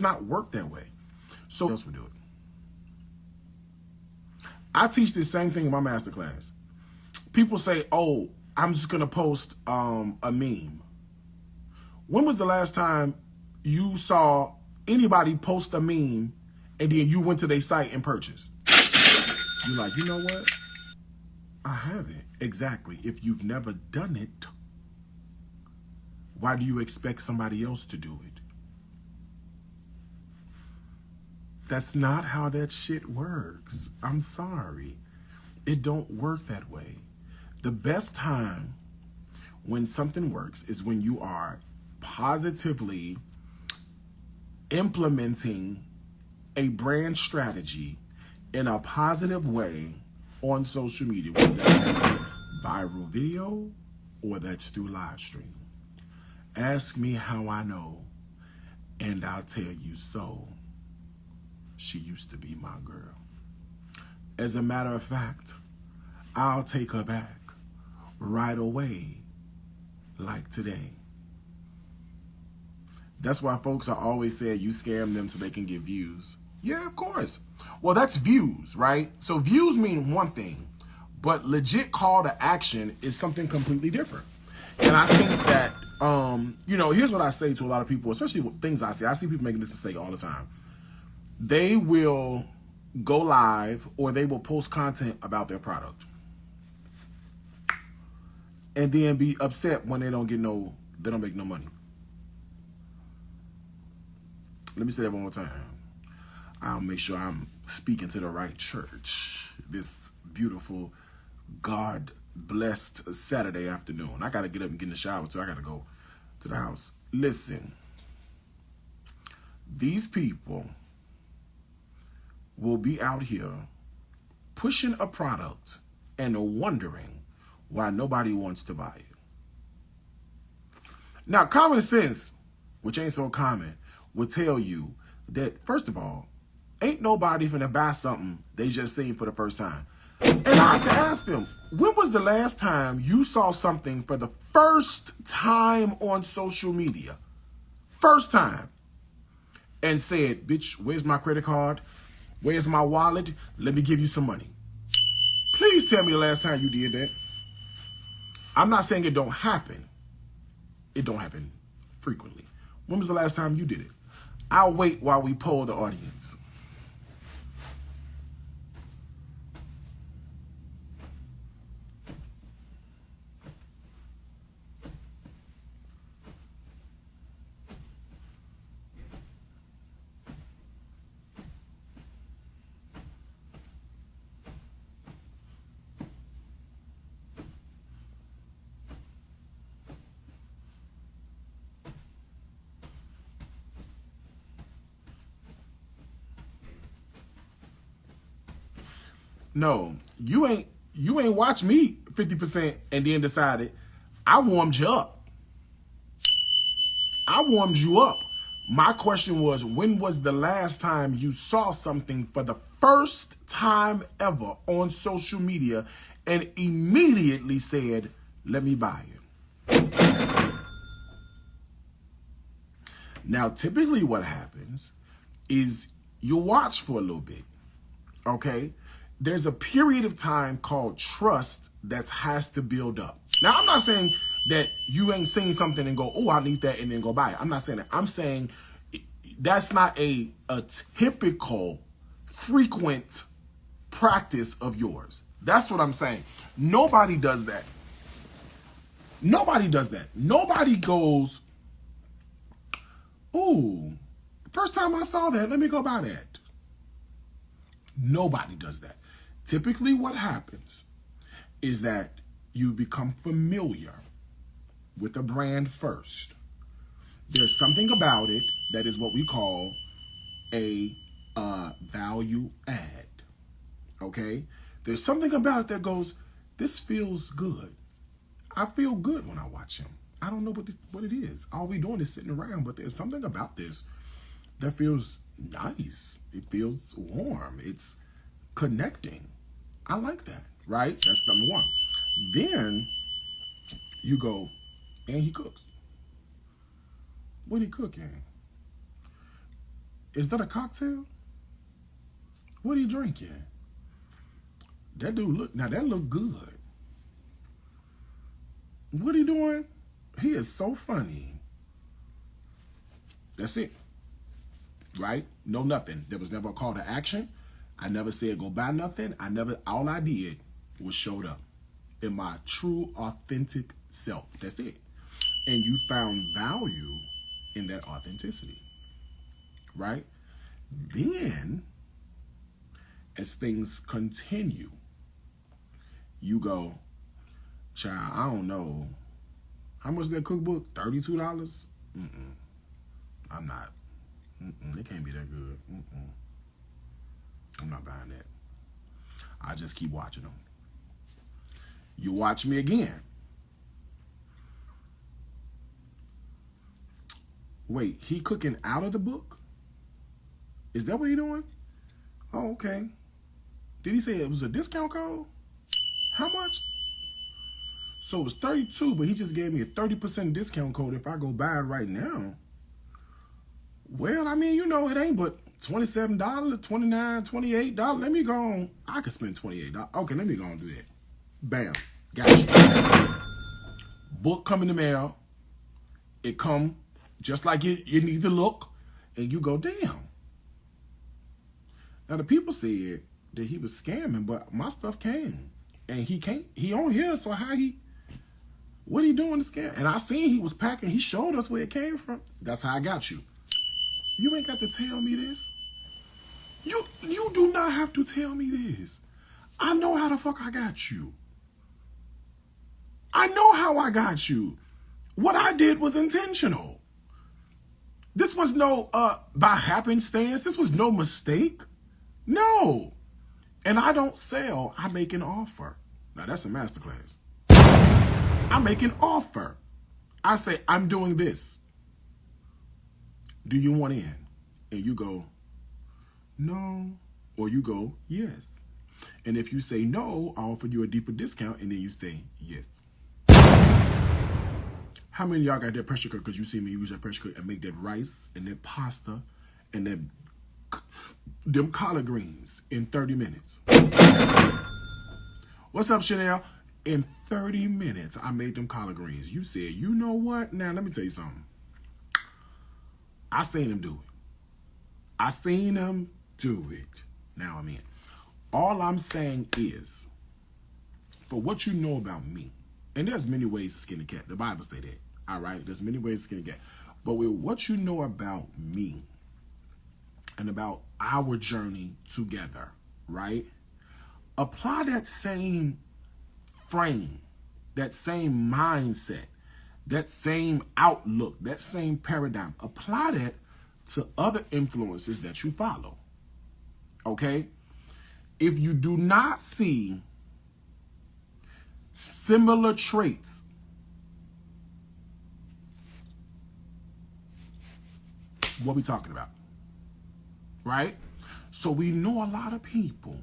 not work that way. So else would do it. I teach the same thing in my masterclass. People say, oh, I'm just going to post a meme. When was the last time you saw anybody post a meme and then you went to their site and purchased? You're like, you know what? I haven't. Exactly. If you've never done it, why do you expect somebody else to do it? That's not how that shit works. I'm sorry. It don't work that way. The best time when something works is when you are positively implementing a brand strategy in a positive way on social media, whether that's through viral video or that's through live stream. Ask me how I know, and I'll tell you so. She used to be my girl. As a matter of fact, I'll take her back right away, like today. That's why folks are always saying you scam them so they can get views. Yeah, of course. Well, that's views, right? So views mean one thing, but legit call to action is something completely different. And I think that, here's what I say to a lot of people, especially with things I say. I see people making this mistake all the time. They will go live or they will post content about their product and then be upset when they don't make no money. Let me say that one more time. I'll make sure I'm speaking to the right church this beautiful, God-blessed Saturday afternoon. I got to get up and get in the shower, too. I got to go to the house. Listen, these people will be out here pushing a product and wondering why nobody wants to buy it. Now, common sense, which ain't so common, will tell you that, first of all, ain't nobody finna buy something they just seen for the first time. And I have to ask them, when was the last time you saw something for the first time on social media? First time. And said, bitch, where's my credit card? Where's my wallet? Let me give you some money. Please tell me the last time you did that. I'm not saying it don't happen. It don't happen frequently. When was the last time you did it? I'll wait while we poll the audience. No, you ain't watch me 50% and then decided. I warmed you up. I warmed you up. My question was, when was the last time you saw something for the first time ever on social media and immediately said, let me buy it? Now, typically what happens is you'll watch for a little bit, okay? There's a period of time called trust that has to build up. Now, I'm not saying that you ain't seen something and go, oh, I need that, and then go buy it. I'm not saying that. I'm saying that's not a typical, frequent practice of yours. That's what I'm saying. Nobody does that. Nobody does that. Nobody goes, ooh, first time I saw that, let me go buy that. Nobody does that. Typically what happens is that you become familiar with a brand first. There's something about it that is what we call a value add, okay? There's something about it that goes, this feels good. I feel good when I watch him. I don't know what it is. All we doing is sitting around, but there's something about this that feels nice. It feels warm. It's connecting. I like that, right? That's number one. Then you go, and he cooks. What he cooking? Is that a cocktail? What are you drinking? That dude look, now that look good. What are you doing? He is so funny. That's it. Right? No nothing. There was never a call to action. I never said go buy nothing. All I did was showed up in my true, authentic self. That's it. And you found value in that authenticity. Right? Then, as things continue, you go, child, I don't know. How much is that cookbook? $32? I'm not. It can't be that good. I'm not buying that. I just keep watching them. You watch me again. Wait, he cooking out of the book? Is that what he doing? Oh, okay. Did he say it was a discount code? How much? So it was 32, but he just gave me a 30% discount code if I go buy it right now. Well, I mean, it ain't but $27, $29, $28. Let me go on. I could spend $28. Okay, let me go and do that. Bam. Got you. Book come in the mail. It come just like it needs to look. And you go, damn. Now, the people said that he was scamming, but my stuff came. And he on here, so what he doing to scam? And I seen he was packing. He showed us where it came from. That's how I got you. You ain't got to tell me this. You do not have to tell me this. I know how the fuck I got you. I know how I got you. What I did was intentional. This was no by happenstance. This was no mistake. No. And I don't sell. I make an offer. Now that's a masterclass. I make an offer. I say, I'm doing this. Do you want in? And you go, no. Or you go, yes. And if you say no, I'll offer you a deeper discount. And then you say, yes. How many of y'all got that pressure cooker? Because you see me use that pressure cooker and make that rice and that pasta and them collard greens in 30 minutes. What's up, Chanel? In 30 minutes, I made them collard greens. You said, you know what? Now, let me tell you something. I seen him do it. I seen him do it. Now I'm in. All I'm saying is, for what you know about me, and there's many ways to skin a cat. The Bible say that. All right? There's many ways to skin a cat. But with what you know about me and about our journey together, right? Apply that same frame, that same mindset, that same outlook, that same paradigm. Apply that to other influences that you follow. Okay? If you do not see similar traits, what we talking about? Right? So we know a lot of people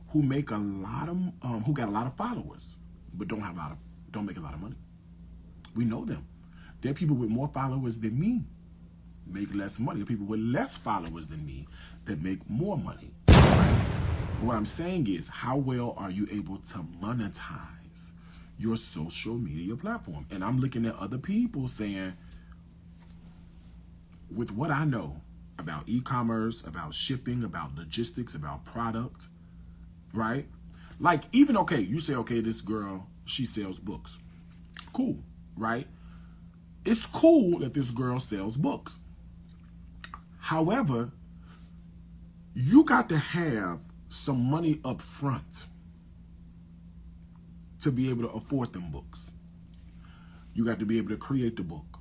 who make a lot of who got a lot of followers, but don't make a lot of money. We know them. There are people with more followers than me, make less money. There are people with less followers than me that make more money. Right? What I'm saying is, how well are you able to monetize your social media platform? And I'm looking at other people saying, with what I know about e-commerce, about shipping, about logistics, about product, right? Like, even, okay, you say, okay, this girl, she sells books. Cool, right? It's cool that this girl sells books. However, you got to have some money up front to be able to afford them books. You got to be able to create the book.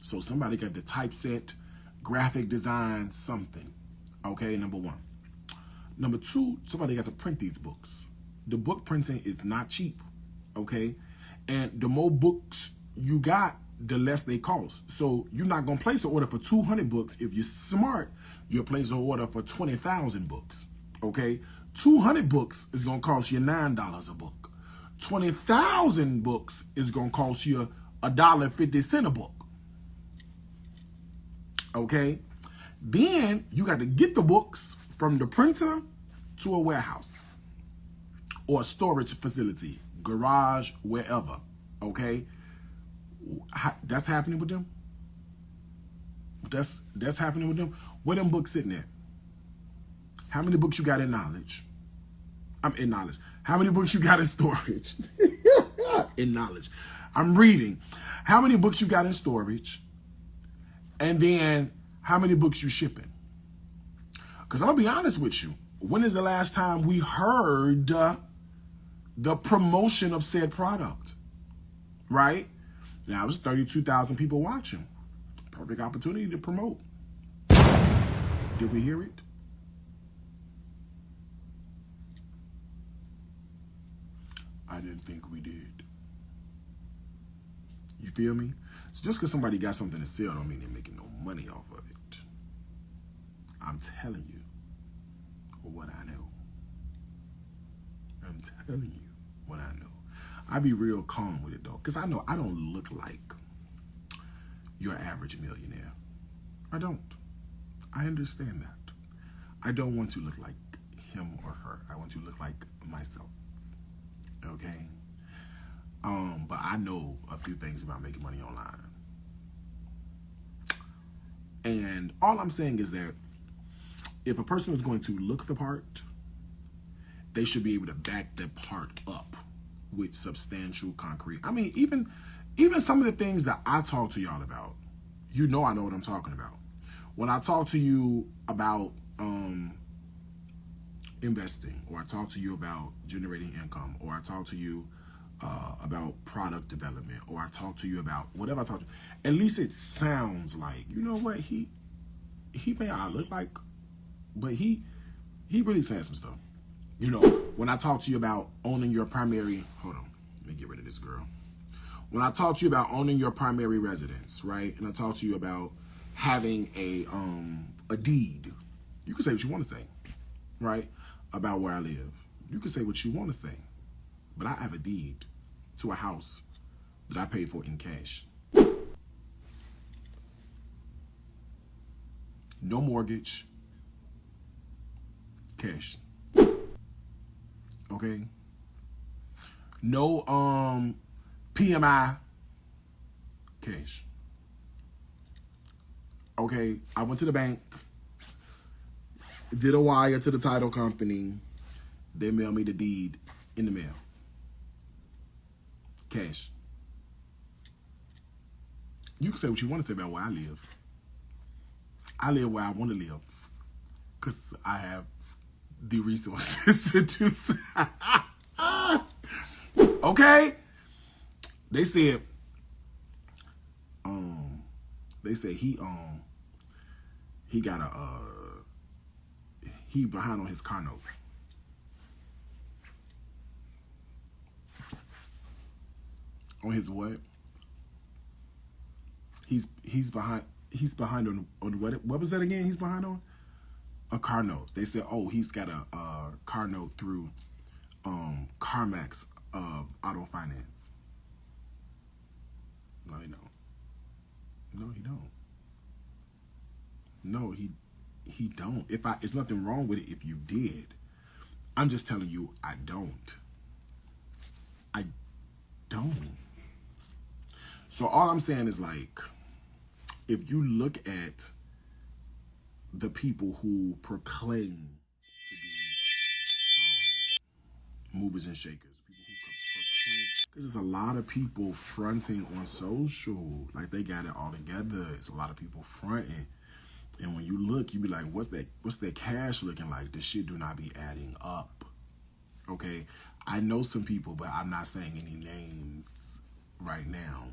So somebody got to typeset, graphic design, something. Okay, number one. Number two, somebody got to print these books. The book printing is not cheap. Okay? And the more books you got, the less they cost. So you're not going to place an order for 200 books. If you're smart, you'll place an order for 20,000 books. Okay? 200 books is going to cost you $9 a book. 20,000 books is going to cost you $1.50 a book. Okay? Then you got to get the books from the printer to a warehouse or a storage facility, garage, wherever. Okay, that's happening with them. That's happening with them. Where them books sitting at? How many books you got in knowledge? I'm in knowledge. How many books you got in storage? In knowledge. I'm reading. How many books you got in storage? And then how many books you shipping? Because I'm going to be honest with you. When is the last time we heard the promotion of said product? Right? Now, there's 32,000 people watching. Perfect opportunity to promote. Did we hear it? I didn't think we did. You feel me? So just because somebody got something to sell don't mean they're making no money off of it. I'm telling you what I know. I'm telling you what I know. I be real calm with it though, because I know I don't look like your average millionaire. I don't. I understand that. I don't want to look like him or her. I want to look like myself. Okay? But I know a few things about making money online. And all I'm saying is that if a person is going to look the part, they should be able to back that part up with substantial concrete. I mean, even some of the things that I talk to y'all about, I know what I'm talking about. When I talk to you about investing, or I talk to you about generating income, or I talk to you about product development, or I talk to you about whatever I talk to you, at least it sounds like, you know what, he may not look like, but he really saying some stuff. You know, when I talk to you about owning your primary, hold on, let me get rid of this girl. When I talk to you about owning your primary residence, right, and I talk to you about having a deed, you can say what you want to say, right, about where I live. You can say what you want to say, but I have a deed to a house that I paid for in cash. No mortgage, cash. Okay? No PMI, cash. Okay, I went to the bank, did a wire to the title company, they mailed me the deed in the mail. Cash. You can say what you want to say about where I live. I live where I want to live because I have the resources to do so. Okay? They said he got he behind on his car note. On his what? He's behind on what was that again? He's behind on a car note. They said, oh, he's got a car note through CarMax auto finance. No, he don't. No, he don't. No, he don't. It's nothing wrong with it if you did. I'm just telling you, I don't. I don't. So all I'm saying is, like, if you look at the people who proclaim to be movers and shakers, people who proclaim, because there's a lot of people fronting on social, like they got it all together. It's a lot of people fronting, and when you look, you be like, what's that cash looking like? This shit do not be adding up. Okay, I know some people, but I'm not saying any names right now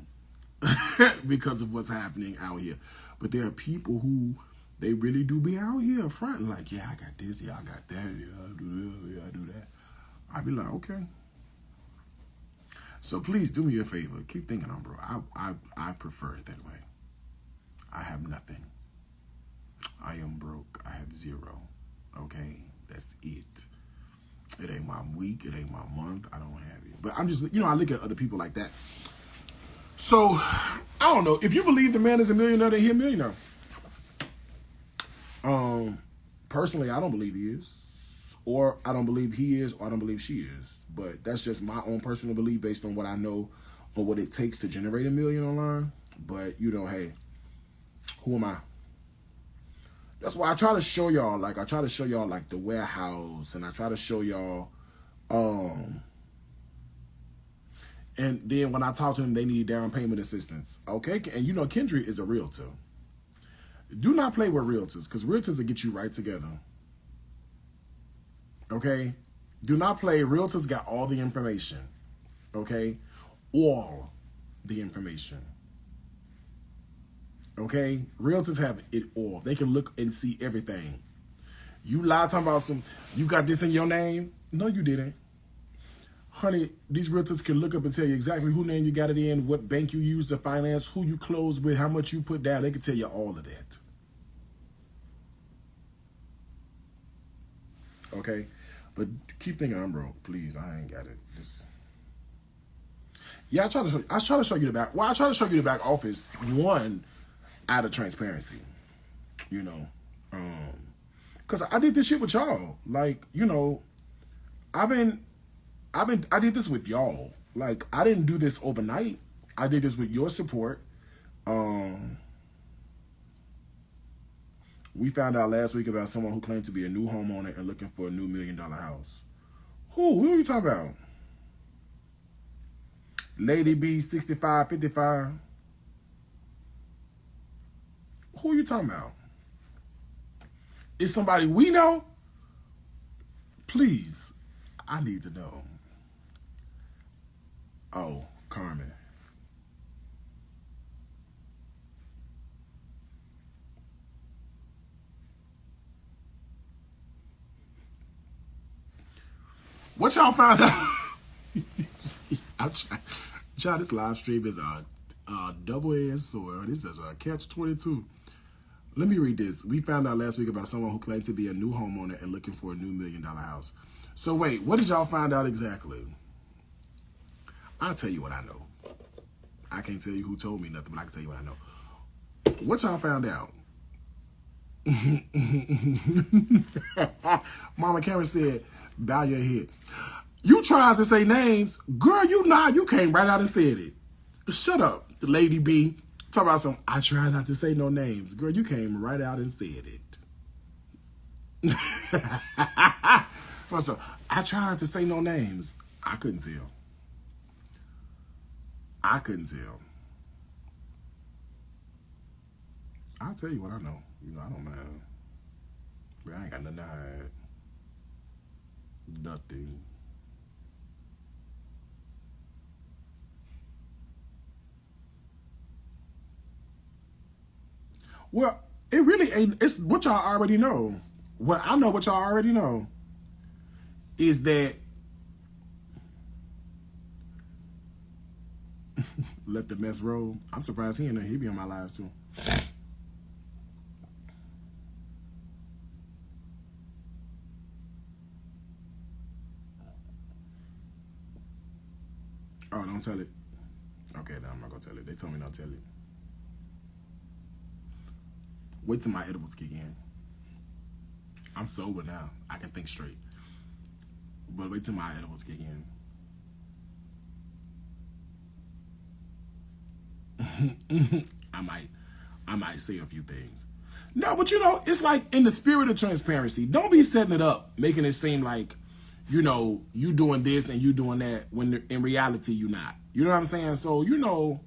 because of what's happening out here. But there are people who, they really do be out here fronting like, yeah, I got this, yeah, I got that, yeah, I do this, yeah, I do that. I'd be like, okay. So please do me a favor. Keep thinking on, bro. I prefer it that way. I have nothing. I am broke. I have zero. Okay? That's it. It ain't my week. It ain't my month. I don't have it. But I'm just, I look at other people like that. So, I don't know. If you believe the man is a millionaire, then he's a millionaire. Um, Personally, I don't believe he is, or I don't believe he is, or I don't believe she is. But that's just my own personal belief based on what I know on what it takes to generate a million online. But you know, hey, who am I? That's why I try to show y'all. Like I try to show y'all like the warehouse, and I try to show y'all. And then when I talk to them, they need down payment assistance. Okay, and you know, Kendrick is a realtor. Do not play with realtors, because realtors will get you right together. Okay? Do not play. Realtors got all the information. Okay? All the information. Okay? Realtors have it all. They can look and see everything. You lie talking about you got this in your name? No, you didn't. Honey, these realtors can look up and tell you exactly who name you got it in, what bank you used to finance, who you closed with, how much you put down. They can tell you all of that. Okay? But keep thinking I'm broke, please. I ain't got it. Yeah, I try to show you the back. Well, I try to show you the back office. One, out of transparency. You know. Cause I did this shit with y'all. Like, you know, I did this with y'all. Like, I didn't do this overnight. I did this with your support. We found out last week about someone who claimed to be a new homeowner and looking for a new $1 million house. Who are you talking about? Lady B 6555. Who are you talking about? Is somebody we know? Please, I need to know. Oh, Carmen. What y'all found out? I'm trying. This live stream is a double-edged sword. This is a catch-22. Let me read this. We found out last week about someone who claimed to be a new homeowner and looking for a new $1 million house. So wait, what did y'all find out exactly? I'll tell you what I know. I can't tell you who told me nothing, but I can tell you what I know. What y'all found out? Mama Karen said, bow your head. You tried to say names. Girl, you came right out and said it. Shut up, Lady B. Talk about some, I try not to say no names. Girl, you came right out and said it. First of all, I try not to say no names. I couldn't tell. I'll tell you what I know. You know, I don't mind. But I ain't got nothing to hide. Nothing. Well, it really ain't. It's what y'all already know. What I know, what y'all already know, is that let the mess roll. I'm surprised he in there. He be on my lives too. Oh, don't tell it. Okay, then I'm not gonna tell it. They told me not to tell it. Wait till my edibles kick in. I'm sober now. I can think straight. But wait till my edibles kick in. I might say a few things. No, but you know, it's like in the spirit of transparency. Don't be setting it up, making it seem like, you know, you doing this and you doing that when in reality you not. You know what I'm saying? So, you know,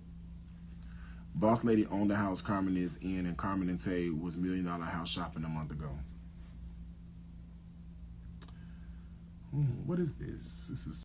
boss lady owned the house Carmen is in, and Carmen and Tay was $1 million house shopping a month ago. What is this? This is